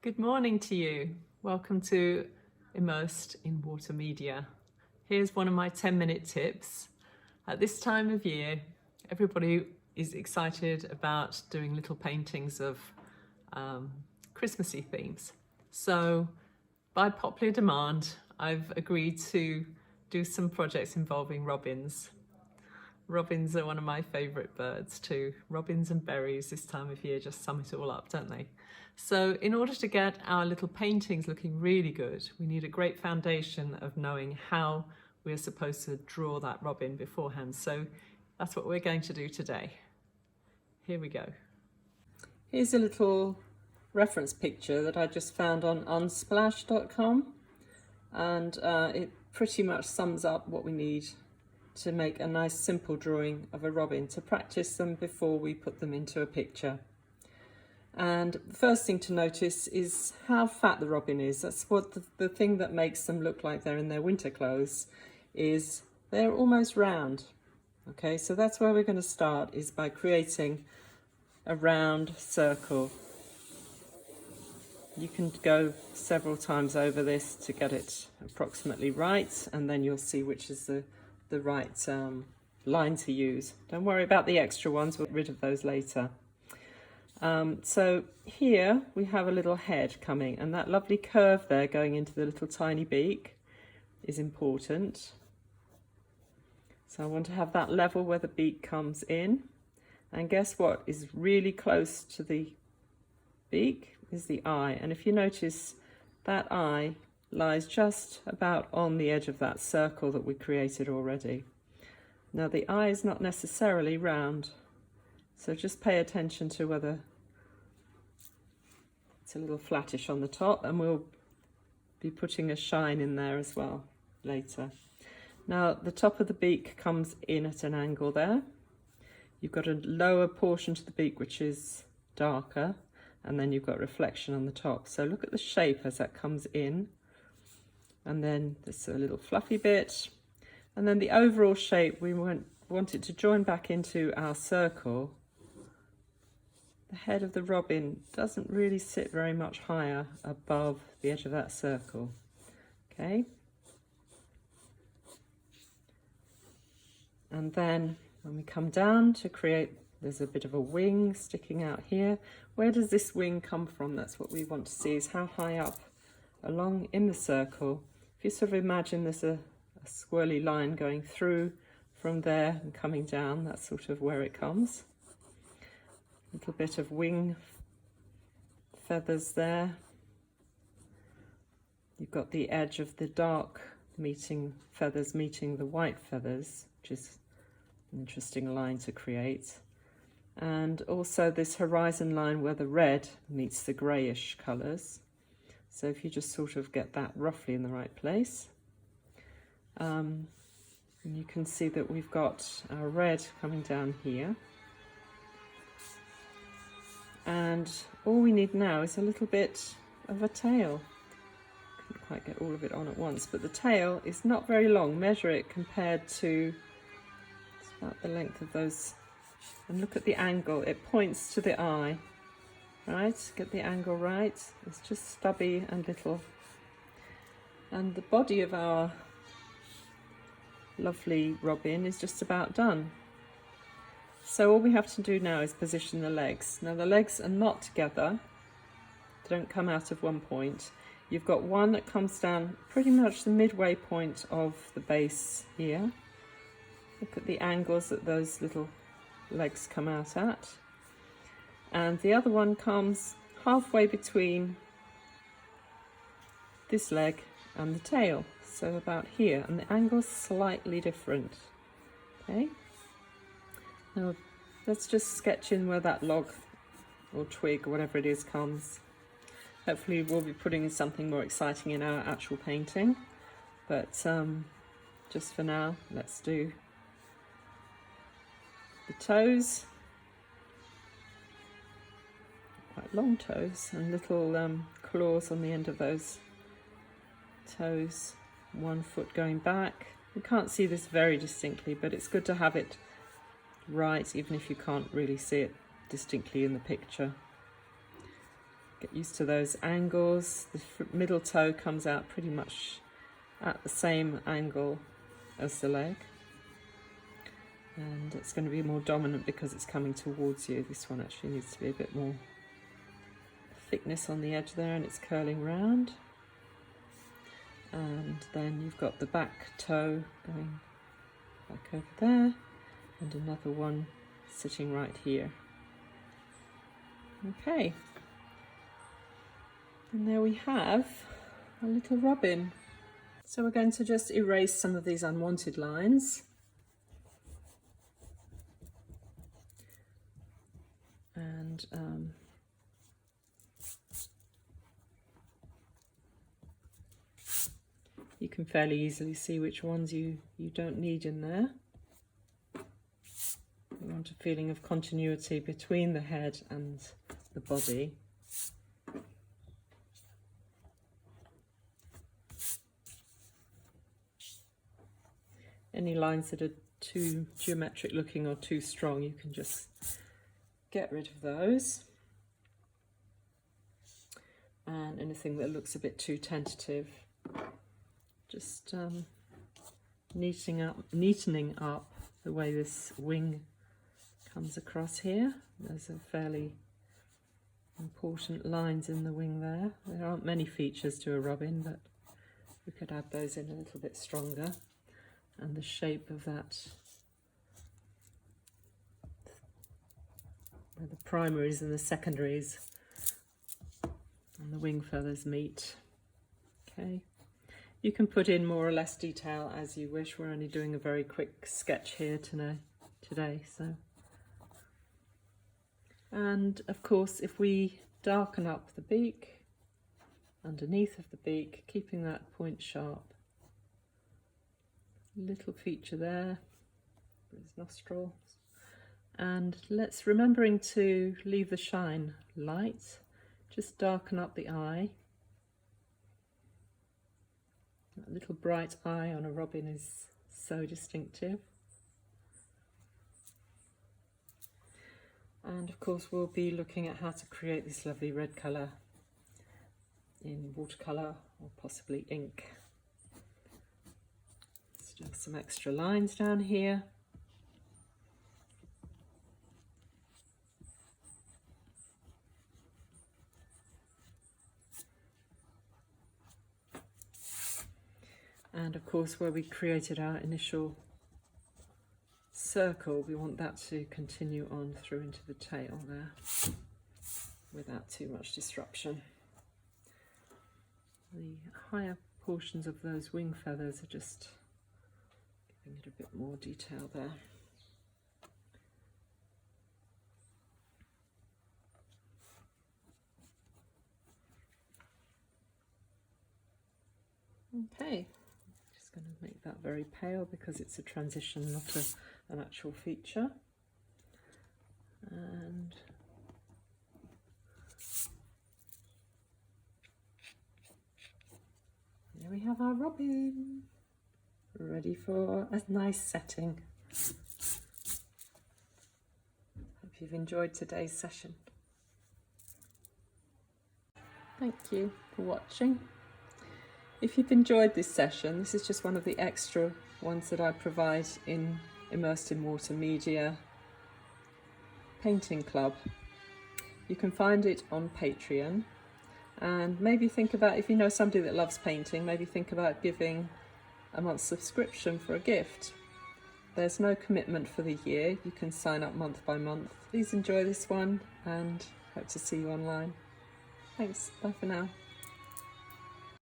Good morning to you. Welcome to Immersed in Water Media. Here's one of my 10-minute tips. At this time of year, everybody is excited about doing little paintings of Christmassy themes. So by popular demand, I've agreed to do some projects involving robins. Robins are one of my favourite birds too. Robins and berries this time of year just sum it all up, don't they? So in order to get our little paintings looking really good, we need a great foundation of knowing how we're supposed to draw that robin beforehand. So that's what we're going to do today. Here we go. Here's a little reference picture that I just found on unsplash.com, and it pretty much sums up what we need to make a nice simple drawing of a robin, to practice them before we put them into a picture. And the first thing to notice is how fat the robin is. That's what the thing that makes them look like they're in their winter clothes, is they're almost round. Okay, so that's where we're going to start, is by creating a round circle. You can go several times over this to get it approximately right, and then you'll see which is the right line to use. Don't worry about the extra ones, we'll get rid of those later. So here we have a little head coming, and that lovely curve there going into the little tiny beak is important. So I want to have that level where the beak comes in, and guess what is really close to the beak is the eye. And if you notice, that eye lies just about on the edge of that circle that we created already. Now the eye is not necessarily round, so just pay attention to whether it's a little flattish on the top, and we'll be putting a shine in there as well later. Now the top of the beak comes in at an angle there. You've got a lower portion to the beak which is darker, and then you've got reflection on the top. So look at the shape as that comes in, and then there's a little fluffy bit, and then the overall shape we want it to join back into our circle. The head of the robin doesn't really sit very much higher above the edge of that circle. Okay, and then when we come down to create, there's a bit of a wing sticking out here. Where does this wing come from? That's what we want to see, is how high up along in the circle. If you sort of imagine there's a swirly line going through from there and coming down, that's sort of where it comes. A little bit of wing feathers there. You've got the edge of the dark feathers meeting the white feathers, which is an interesting line to create. And also this horizon line where the red meets the greyish colours. So if you just sort of get that roughly in the right place, you can see that we've got our red coming down here. And all we need now is a little bit of a tail. Couldn't quite get all of it on at once, but the tail is not very long. Measure it compared to, it's about the length of those, and look at the angle. It points to the eye. Right, get the angle right. It's just stubby and little. And the body of our lovely robin is just about done. So all we have to do now is position the legs. Now the legs are not together, they don't come out of one point. You've got one that comes down pretty much the midway point of the base here. Look at the angles that those little legs come out at. And the other one comes halfway between this leg and the tail, so about here, and the angle's slightly different. Okay, now let's just sketch in where that log or twig or whatever it is comes. Hopefully we'll be putting in something more exciting in our actual painting, but just for now, let's do the toes. Quite long toes, and little claws on the end of those toes. One foot going back. You can't see this very distinctly, but it's good to have it right, even if you can't really see it distinctly in the picture. Get used to those angles. The middle toe comes out pretty much at the same angle as the leg. And it's going to be more dominant because it's coming towards you. This one actually needs to be a bit more thickness on the edge there, and it's curling round. And then you've got the back toe going back over there, and another one sitting right here. Okay, and there we have a little robin. So we're going to just erase some of these unwanted lines. And you can fairly easily see which ones you don't need in there. You want a feeling of continuity between the head and the body. Any lines that are too geometric looking or too strong, you can just get rid of those. And anything that looks a bit too tentative, just neatening up the way this wing comes across here. There's a fairly important lines in the wing there. There aren't many features to a robin, but we could add those in a little bit stronger. And the shape of that, where the primaries and the secondaries and the wing feathers meet. Okay, you can put in more or less detail as you wish. We're only doing a very quick sketch here today. So, and of course, if we darken up the beak, underneath of the beak, keeping that point sharp, little feature there, his nostrils, and remembering to leave the shine light, just darken up the eye. That little bright eye on a robin is so distinctive. And of course we'll be looking at how to create this lovely red colour in watercolour or possibly ink. Let's do some extra lines down here. And of course, where we created our initial circle, we want that to continue on through into the tail there without too much disruption. The higher portions of those wing feathers are just giving it a bit more detail there. Okay. Going to make that very pale because it's a transition, not an actual feature. And there we have our robin, ready for a nice setting. Hope you've enjoyed today's session. Thank you for watching. If you've enjoyed this session, this is just one of the extra ones that I provide in Immersed in Water Media Painting Club. You can find it on Patreon, and maybe think about, if you know somebody that loves painting, maybe think about giving a month's subscription for a gift. There's no commitment for the year, you can sign up month by month. Please enjoy this one and hope to see you online. Thanks, bye for now.